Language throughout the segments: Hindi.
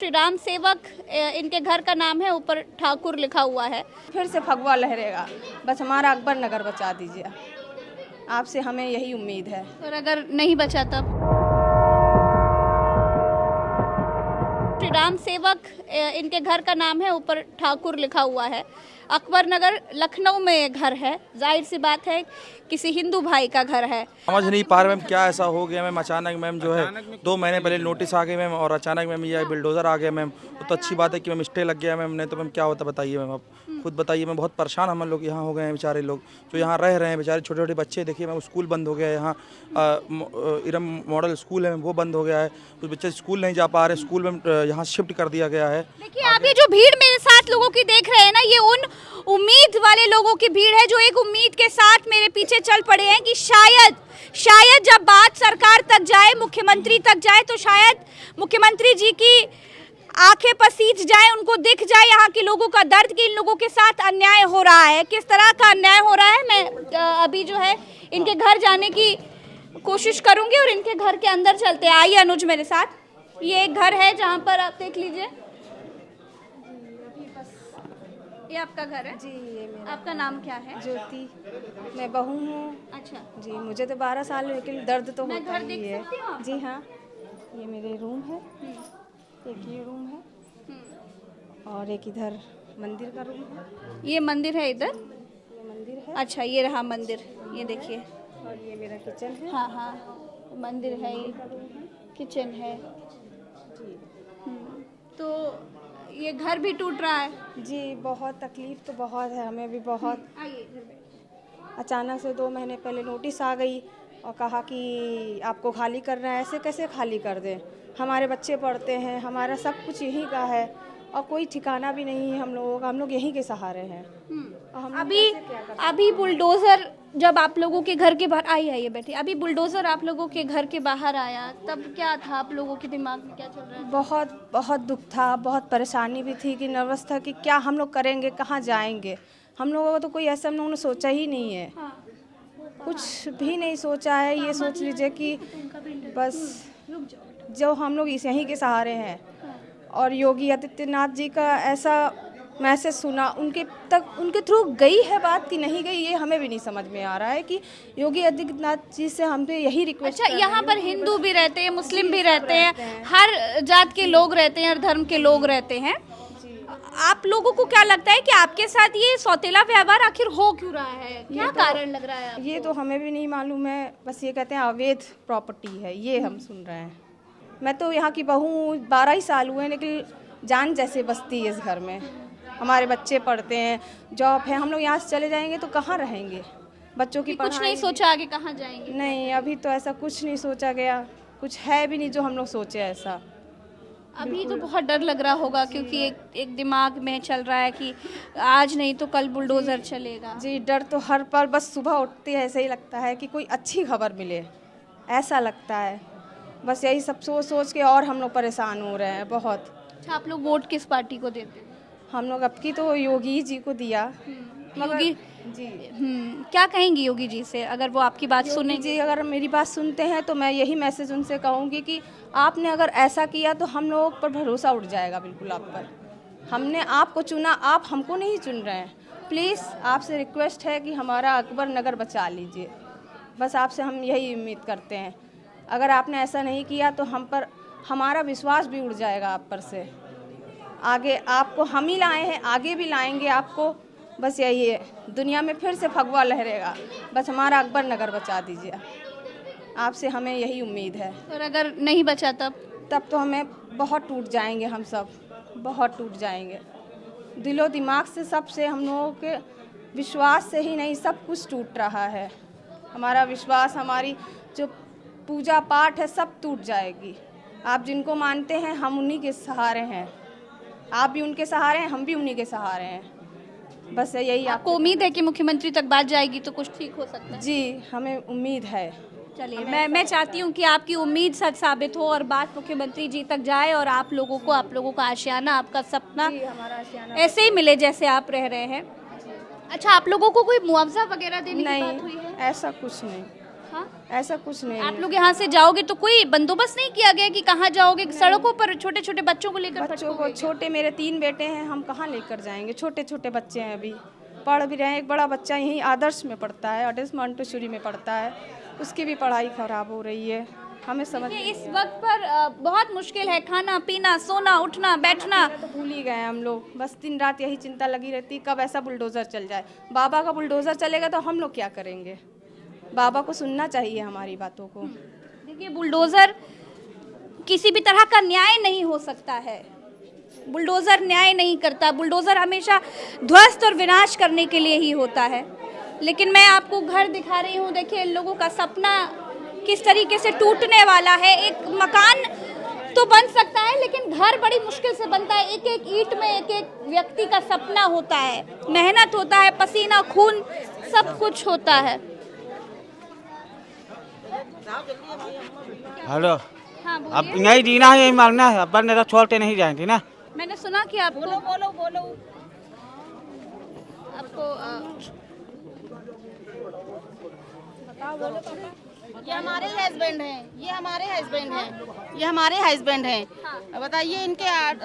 श्री राम सेवक इनके घर का नाम है, ऊपर ठाकुर लिखा हुआ है। फिर से भगवा लहरेगा, बस हमारा अकबर नगर बचा दीजिए, आपसे हमें यही उम्मीद है। और अगर नहीं बचा तब? श्री राम सेवक इनके घर का नाम है, ऊपर ठाकुर लिखा हुआ है। अकबर नगर लखनऊ में ये घर है। जाहिर सी बात है किसी हिंदू भाई का घर है। समझ नहीं पा रहे मैम क्या ऐसा हो गया मैम। अचानक मैम जो है 2 महीने पहले नोटिस आ गए मैम, और अचानक मैम ये बिल्डोजर आ गया मैम। तो अच्छी बात है कि मैम स्टे लग गया मैम, नहीं तो मैम क्या होता बताइए मैम। आप खुद बताइए मैम, बहुत परेशान हम लोग यहाँ हो गए हैं। बेचारे लोग जो यहाँ रह रहे हैं, बेचारे छोटे छोटे बच्चे, देखिए मैम स्कूल बंद हो गया है यहाँ। इरम मॉडल स्कूल है वो बंद हो गया है, कुछ बच्चे स्कूल नहीं जा पा रहे, स्कूल में यहाँ शिफ्ट कर दिया गया है। देखिए आप ये जो भीड़ मेरे साथ लोगों की देख रहे हैं ना, ये उन उम्मीद वाले लोगों की भीड़ है जो एक उम्मीद के साथ मेरे पीछे चल पड़े हैं कि शायद जब बात सरकार तक जाए, मुख्यमंत्री तक जाए, तो शायद मुख्यमंत्री जी की आंखें पसीज जाए, उनको दिख जाए यहाँ के लोगों का दर्द कि इन लोगों के साथ अन्याय हो रहा है। किस तरह का अन्याय हो रहा है, मैं अभी जो है इनके घर जाने की कोशिश करूंगी और इनके घर के अंदर चलते हैं। आइए अनुज मेरे साथ। ये एक घर है जहाँ पर आप देख लीजिए, ये आपका घर है? जी, ये मेरा। आपका नाम क्या है? ज्योति, मैं बहू हूँ। अच्छा जी, मुझे तो 12 साल हुए, लेकिन दर्द तो मैं होता घर ही देख है। सकती हूँ आपका? जी हाँ, ये मेरे रूम है, एक ये रूम है और एक इधर मंदिर का रूम है। ये मंदिर है इधर? ये मंदिर है। अच्छा, ये रहा मंदिर, ये देखिए। और ये मेरा किचन है। हाँ हाँ, मंदिर है, ये किचन है। तो ये घर भी टूट रहा है। जी, बहुत तकलीफ तो बहुत है हमें भी बहुत। आइए इधर बैठिए। अचानक से 2 महीने पहले नोटिस आ गई और कहा कि आपको खाली करना है। ऐसे कैसे खाली कर दें, हमारे बच्चे पढ़ते हैं, हमारा सब कुछ यहीं का है और कोई ठिकाना भी नहीं है हम लोगों का। हम लोग यहीं के सहारे हैं। और हम लोग कैसे क्या कर सकते हैं? अभी बुलडोजर जब आप लोगों के घर के बाहर आइए बैठिए, अभी बुलडोजर आप लोगों के घर के बाहर आया, तब क्या था आप लोगों के दिमाग में, क्या चल रहा है? बहुत बहुत दुख था, बहुत परेशानी भी थी कि नर्वस था कि क्या हम लोग करेंगे, कहाँ जाएंगे। हम लोगों को तो कोई ऐसा हम लोगों ने सोचा ही नहीं है। हाँ। कुछ भी नहीं सोचा है। ये सोच लीजिए कि बस जो हम लोग इस यहीं के सहारे हैं। और योगी आदित्यनाथ जी का ऐसा मैसेज सुना, उनके थ्रू गई है बात कि नहीं गई, ये हमें भी नहीं समझ में आ रहा है कि योगी आदित्यनाथ जी से हम तो यही रिक्वेस्ट। अच्छा, यहाँ पर हिंदू भी रहते हैं, मुस्लिम भी रहते हैं, हर जात के लोग रहते हैं, हर धर्म के लोग रहते हैं। आप लोगों को क्या लगता है कि आपके साथ ये सौतेला व्यवहार आखिर हो क्यों रहा है, क्या कारण लग रहा है आपको? ये तो हमें भी नहीं मालूम है, बस ये कहते हैं अवैध प्रॉपर्टी है, ये हम सुन रहे हैं। मैं तो यहाँ की बहू हूँ, 12 ही साल हुए, लेकिन जान जैसे बसती है इस घर में। हमारे बच्चे पढ़ते हैं, जॉब है, हम लोग यहाँ से चले जाएंगे तो कहाँ रहेंगे, बच्चों की कुछ नहीं सोचा आगे कहाँ जाएंगे? नहीं, अभी तो ऐसा कुछ नहीं सोचा गया, कुछ है भी नहीं जो हम लोग सोचे ऐसा। अभी तो बहुत डर लग रहा होगा क्योंकि एक दिमाग में चल रहा है कि आज नहीं तो कल बुलडोजर चलेगा। जी, डर तो हर पल, बस सुबह उठते हैं ऐसे ही लगता है कि कोई अच्छी खबर मिले, ऐसा लगता है। बस यही सब सोच सोच के और हम लोग परेशान हो रहे हैं बहुत। अच्छा, आप लोग वोट किस पार्टी को देते हैं? हम लोग अब की तो योगी जी को दिया। योगी जी, क्या कहेंगी योगी जी से अगर वो आपकी बात योगी सुनेंगे? जी अगर मेरी बात सुनते हैं तो मैं यही मैसेज उनसे कहूँगी कि आपने अगर ऐसा किया तो हम लोगों पर भरोसा उठ जाएगा बिल्कुल आप पर। हमने आपको चुना, आप हमको नहीं चुन रहे हैं। प्लीज़ आपसे रिक्वेस्ट है कि हमारा अकबर नगर बचा लीजिए, बस आपसे हम यही उम्मीद करते हैं। अगर आपने ऐसा नहीं किया तो हम पर हमारा विश्वास भी उड़ जाएगा आप पर से। आगे आपको हम ही लाए हैं, आगे भी लाएंगे आपको, बस यही है। दुनिया में फिर से भगवा लहरेगा, बस हमारा अकबर नगर बचा दीजिए, आपसे हमें यही उम्मीद है। और अगर नहीं बचा तब तो हमें बहुत टूट जाएंगे, हम सब बहुत टूट जाएंगे, दिलो दिमाग से, सबसे, हम लोगों के विश्वास से ही नहीं, सब कुछ टूट रहा है। हमारा विश्वास, हमारी जो पूजा पाठ है, सब टूट जाएगी। आप जिनको मानते हैं, हम उन्हीं के सहारे हैं, आप भी उनके सहारे हैं, हम भी उन्हीं के सहारे हैं। बस यही आपको उम्मीद है कि मुख्यमंत्री तक बात जाएगी तो कुछ ठीक हो सकता है? जी, हमें उम्मीद है। चलिए, मैं चाहती हूँ कि आपकी उम्मीद सच साबित हो और बात मुख्यमंत्री जी तक जाए और आप लोगों का आशियाना, आपका सपना जी, हमारा आशियाना ऐसे ही मिले जैसे आप रह रहे हैं। अच्छा, आप लोगों को कोई मुआवजा वगैरह देने की बात हुई नहीं, है? ऐसा कुछ नहीं। हाँ, ऐसा कुछ नहीं आप है। लोग यहाँ से जाओगे तो कोई बंदोबस्त नहीं किया गया कि कहाँ जाओगे? सड़कों पर छोटे छोटे बच्चों को लेकर बच्चों को, छोटे मेरे 3 बेटे हैं, हम कहाँ लेकर जाएंगे? छोटे छोटे बच्चे हैं, अभी पढ़ भी रहे हैं। एक बड़ा बच्चा यहीं आदर्श में पढ़ता है, आदर्श मोंटेसरी में पढ़ता है, उसकी भी पढ़ाई खराब हो रही है। हमें समझ इस वक्त पर बहुत मुश्किल है, खाना पीना, सोना, उठना, बैठना। तो भूल ही गए हम लोग, बस दिन रात यही चिंता लगी रहती कब ऐसा बुलडोज़र चल जाए। बाबा का बुलडोज़र चलेगा तो हम लोग क्या करेंगे? बाबा को सुनना चाहिए हमारी बातों को। देखिए, बुलडोज़र किसी भी तरह का न्याय नहीं हो सकता है। बुलडोज़र न्याय नहीं करता। बुलडोज़र हमेशा ध्वस्त और विनाश करने के लिए ही होता है। लेकिन मैं आपको घर दिखा रही हूँ। देखिए, इन लोगों का सपना किस तरीके से टूटने वाला है। एक मकान तो बन सकता है, लेकिन घर बड़ी मुश्किल से बनता है। एक एक ईंट में एक एक व्यक्ति का सपना होता है, मेहनत होता है, पसीना खून सब कुछ होता है। हेलो, हाँ, अब बोलिए। यही जीना है, यही मरना है, अपन तो छोड़ के नहीं जाएंगे ना। मैंने सुना कि आपको बोलो आपको ये हमारे हस्बैंड हैं, ये हमारे हस्बैंड हैं, ये हमारे हस्बैंड हैं। बताइए, इनके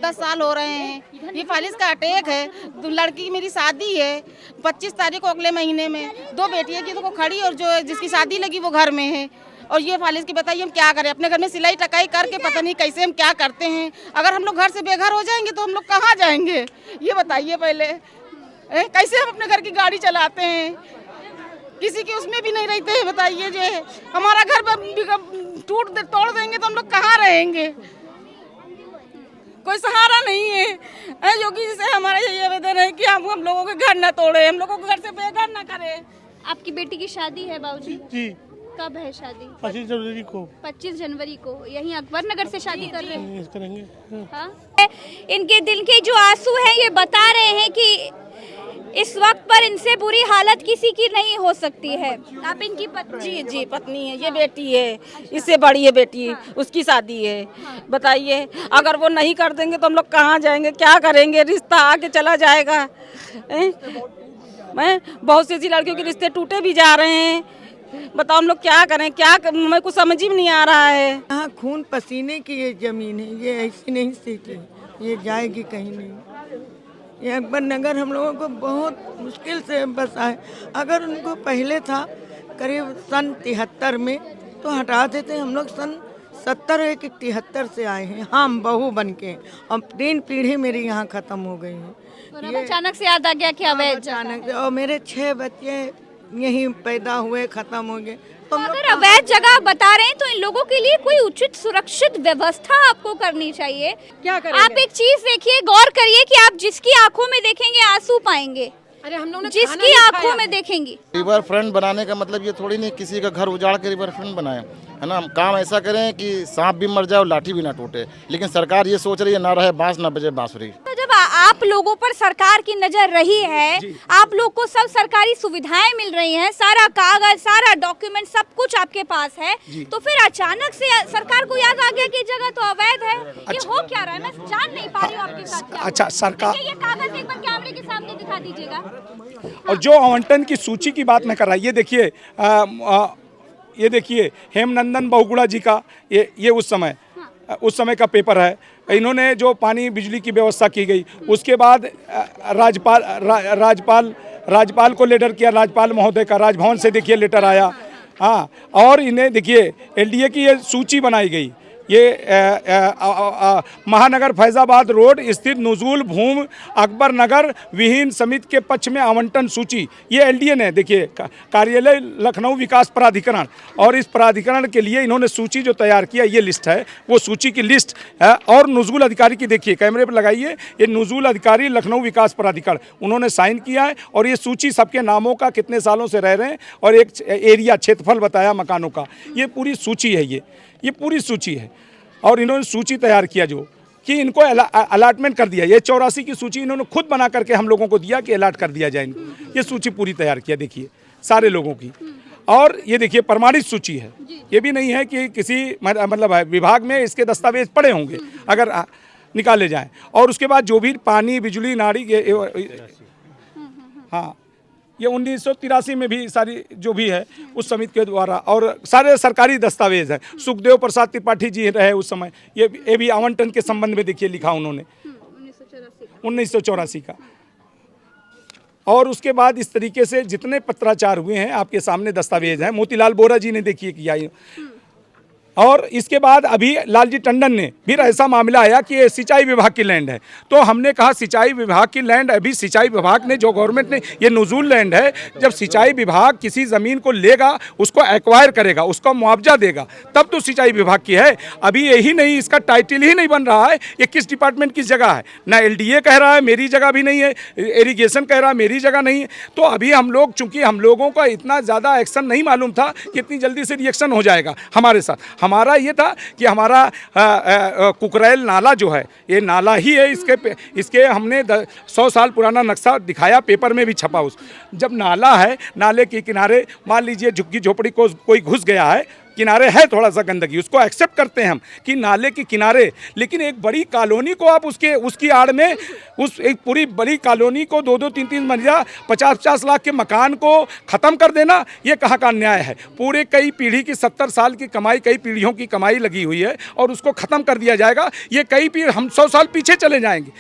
10 साल हो रहे हैं। ये फालिस का अटैक है। लड़की की मेरी शादी है 25 तारीख को अगले महीने में। 2 बेटियां की तो खड़ी और जो जिसकी शादी लगी वो घर में है। और ये फालिस की बताइए हम क्या करें? अपने घर में सिलाई टकाई करके पता नहीं कैसे हम क्या करते हैं। अगर हम लोग घर से बेघर हो जाएंगे तो हम लोग कहाँ जाएंगे? ये बताइए पहले। कैसे हम अपने घर की गाड़ी चलाते हैं? किसी की उसमें भी नहीं रहते हैं। बताइए, जो है हमारा घर तोड़ देंगे तो हम लोग कहाँ रहेंगे? कोई सहारा नहीं है। योगी जी से हमारा यही आवेदन है कि हम लोगों के घर न तोड़े, हम लोगों को घर से बेघर न करें। आपकी बेटी की शादी है बाबूजी? जी, कब है शादी? 25 जनवरी को 25 जनवरी को। यहीं अकबर नगर से शादी कर रहे हैं? करेंगे। हाँ? इनके दिल के जो आंसू हैं ये बता रहे हैं कि इस वक्त पर इनसे बुरी हालत किसी की नहीं हो सकती है। आप इनकी पत्नी? जी पत्नी है, ये बेटी है, इससे बड़ी है बेटी, उसकी शादी है। बताइए, अगर वो नहीं कर देंगे तो हम लोग कहाँ जाएंगे? क्या करेंगे? रिश्ता आके चला जाएगा। मैं बहुत सी ऐसी लड़कियों के रिश्ते टूटे भी जा रहे हैं। बताओ हम लोग क्या करें? हमें कुछ समझ ही नहीं आ रहा है। यहाँ खून पसीने की ये जमीन है, ये ऐसी नहीं सीखी, ये जाएगी कहीं नहीं। ये अकबर नगर हम लोगों को बहुत मुश्किल से बसा है। अगर उनको पहले था करीब सन 73 में तो हटा देते। हम लोग सन 71 से आए हैं, हम बहू बन के। अब 3 पीढ़ी मेरी यहाँ ख़त्म हो गई हैं। और अब अचानक से याद आ गया कि अवैध अचानक से, और मेरे 6 बच्चे यहीं पैदा हुए, ख़त्म हो गए। तो अगर अवैध जगह आप रहे हैं तो इन लोगों के लिए कोई उचित सुरक्षित व्यवस्था आपको करनी चाहिए। क्या करेंगे? आप एक चीज देखिए, गौर करिए कि आप जिसकी आंखों में देखेंगे आंसू पाएंगे, अरे हम लोग जिसकी आंखों में देखेंगी। रिवर फ्रंट बनाने का मतलब ये थोड़ी नहीं किसी का घर उजाड़ के रिवर फ्रंट बनाए, है ना। हम काम ऐसा करें कि सांप भी मर जाए और लाठी भी ना टूटे। लेकिन सरकार ये सोच रही है ना रहे बांस ना बजे बांसुरी। तो जब आप लोगों पर सरकार की नजर रही है, आप लोग को सब सरकारी सुविधाएं मिल रही हैं, सारा कागज, सारा डॉक्यूमेंट, सब कुछ आपके पास है, तो फिर अचानक से सरकार को याद आ गया कि जगह तो अवैध है। ये हो क्या रहा है? मैं जान नहीं पा रही हूँ आपके साथ क्या। अच्छा, सरकार ये कागज एक बार कैमरे के सामने दिखा दीजिएगा। और जो आवंटन की सूची की बात मैं कर रहा, ये देखिए हेमनंदन बहुगुणा जी का ये उस समय का पेपर है। इन्होंने जो पानी बिजली की व्यवस्था की गई, उसके बाद राज्यपाल को लेटर किया, राज्यपाल महोदय का राजभवन से देखिए लेटर आया। हाँ, और इन्हें देखिए एलडीए की ये सूची बनाई गई। ये महानगर फैजाबाद रोड स्थित नुजूल भूमि अकबर नगर विहीन समिति के पक्ष में आवंटन सूची, ये एलडीए ने देखिए कार्यालय लखनऊ विकास प्राधिकरण, और इस प्राधिकरण के लिए इन्होंने सूची जो तैयार किया, ये लिस्ट है, वो सूची की लिस्ट है। और नुजूल अधिकारी की देखिए, कैमरे पर लगाइए, ये नुजूल अधिकारी लखनऊ विकास प्राधिकरण, उन्होंने साइन किया है। और ये सूची सबके नामों का, कितने सालों से रह रहे हैं, और एक एरिया क्षेत्रफल बताया मकानों का, ये पूरी सूची है। ये पूरी सूची है। और इन्होंने सूची तैयार किया जो कि इनको अलाटमेंट कर दिया। ये 84 की सूची इन्होंने खुद बना करके हम लोगों को दिया कि अलाट कर दिया जाए इनको। ये सूची पूरी तैयार किया, देखिए सारे लोगों की। और ये देखिए प्रमाणित सूची है, ये भी नहीं है कि किसी मतलब विभाग में इसके दस्तावेज पड़े होंगे अगर निकाले जाएं। और उसके बाद जो भी पानी बिजली नाली, हाँ, ये 1983 में भी सारी जो भी है उस समिति के द्वारा, और सारे सरकारी दस्तावेज हैं। सुखदेव प्रसाद त्रिपाठी जी रहे उस समय, ये भी आवंटन के संबंध में देखिए लिखा उन्होंने 1984 का। और उसके बाद इस तरीके से जितने पत्राचार हुए हैं आपके सामने दस्तावेज हैं। मोतीलाल बोरा जी ने देखिए किया ये। और इसके बाद अभी लालजी टंडन ने फिर ऐसा मामला आया कि ये सिंचाई विभाग की लैंड है, तो हमने कहा सिंचाई विभाग की लैंड, अभी सिंचाई विभाग ने जो गवर्नमेंट ने ये नज़ूल लैंड है, जब सिंचाई विभाग किसी ज़मीन को लेगा उसको एक्वायर करेगा, उसका मुआवजा देगा, तब तो सिंचाई विभाग की है। अभी यही नहीं, इसका टाइटल ही नहीं बन रहा है ये किस डिपार्टमेंट की जगह है। ना LDA कह रहा है मेरी जगह भी नहीं है, इरीगेशन कह रहा है मेरी जगह नहीं है। तो अभी हम लोग, चूँकि हम लोगों का इतना ज़्यादा एक्शन नहीं मालूम था कि इतनी जल्दी से रिएक्शन हो जाएगा हमारे साथ। हमारा ये था कि हमारा कुकरैल नाला जो है ये नाला ही है, इसके हमने 100 साल पुराना नक्शा दिखाया, पेपर में भी छपा। जब नाला है, नाले के किनारे मान लीजिए झुग्गी झोपड़ी को कोई घुस गया है, किनारे है थोड़ा सा गंदगी, उसको एक्सेप्ट करते हैं हम कि नाले के किनारे, लेकिन एक बड़ी कॉलोनी को आप उसकी आड़ में उस एक पूरी बड़ी कॉलोनी को 2-2, 3-3 मंजिला 50-50 लाख के मकान को ख़त्म कर देना, ये कहाँ का न्याय है। पूरे कई पीढ़ी की 70 साल की कमाई, कई पीढ़ियों की कमाई लगी हुई है और उसको ख़त्म कर दिया जाएगा। ये कई पीढ़ी, हम 100 साल पीछे चले जाएंगे।